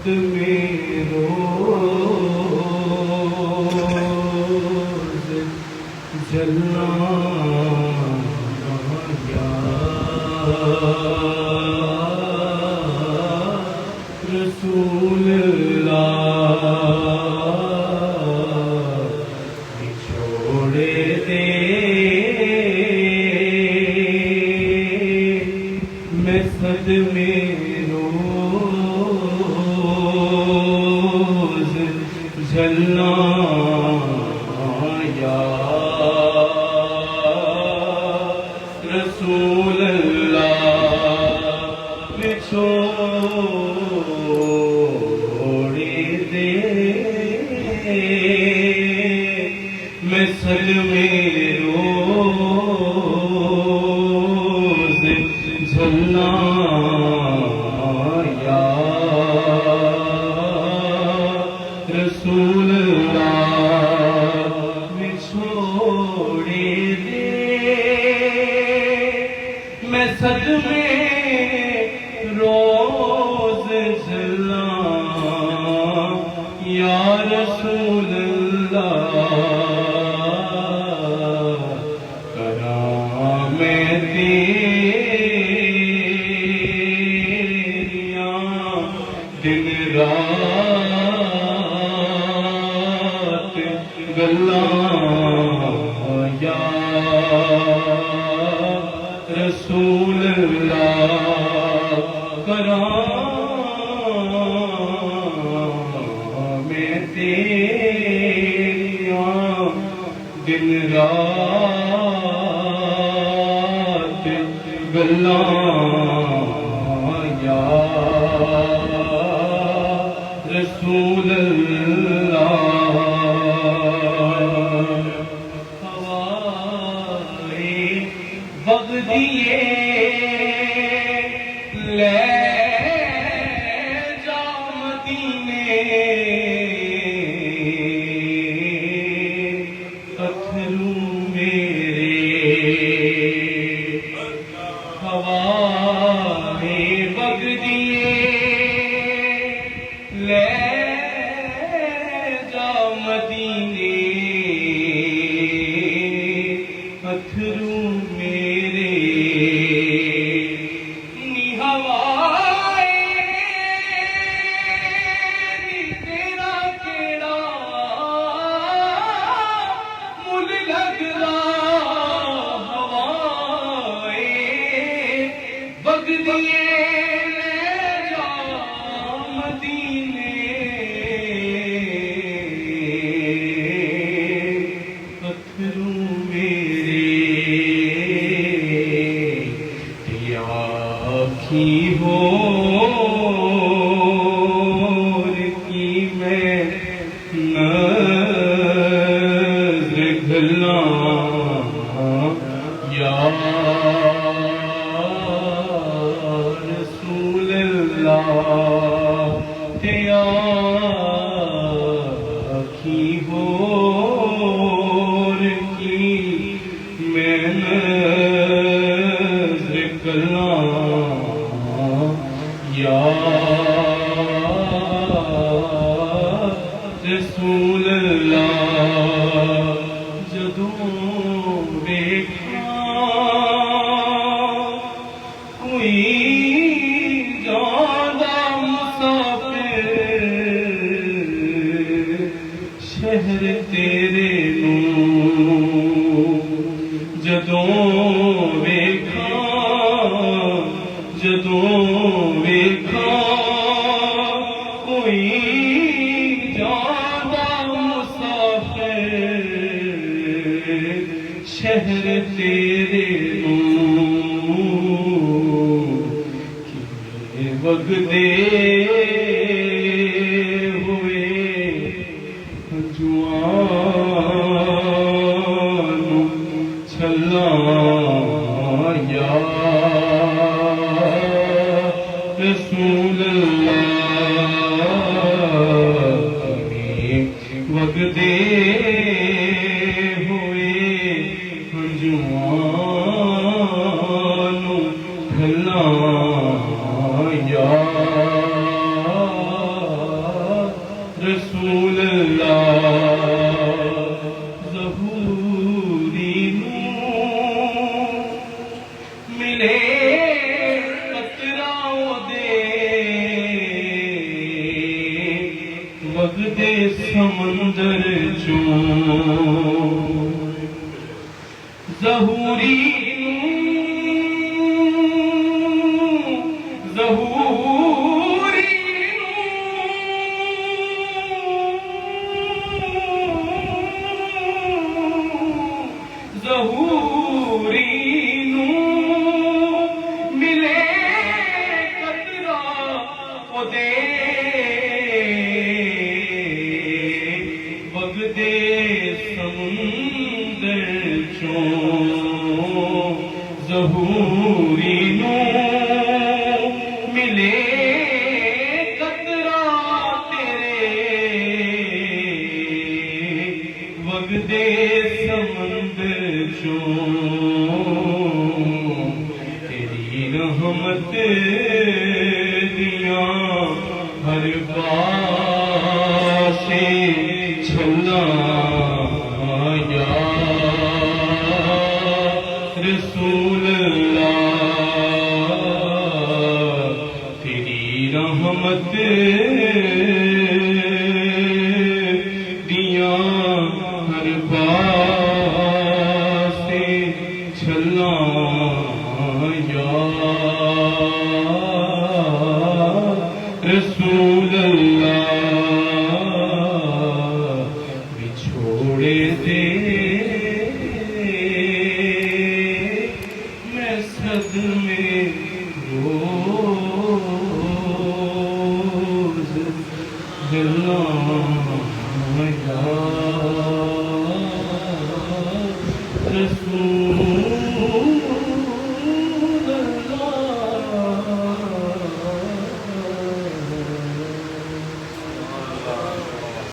میں روز جلنا یا رسول اللہ چھوڑ دے میں صدمے روز جلنا یا رسول اللہ میں چھوڑ دے میں صدمے روز جلنا یا رسول اللہ میں چھوڑ دے میں صدمے روز جلنا یا رسول اللہ کرام میں تیریاں دن رات گلاں یا رسول اللہ کرام میں تیریاں دن رات گلاں یا رسول اللہ ہوائے بغدیے لے جا مدینے اتھرو میرے ہوائے بغدیے لے جا مدینے اتھرو میرے نی ہوائے نی تیرا کیڑا مل لگ رہا ہوائے بغدیے کی میں نظر گھلاں یا رسول اللہ تیا کی ہور کی میں نظر گھلاں یا رسول اللہ جدوں دیکھا کوئی جانا مسافر شہر تیرے نوں جدوں دیکھا جدوں دیکھا کوئی جانا مسافر شہر تیرے نوں کہ وگدے ہوئے جوان چھلاں یا رسول اللہ وگدے ہوئے جوان بھلایا سمندر چوں ظہوری ظہوری نو ملے قطرہ تیرے وگدے سمندر چوں تیری رحمت دیاں ہر پاسے چھلا رسول اللہ تیری رحمت دیاں ہر پاسے چھلا یا رسول اللہ بچھوڑے دے میں روز جلنا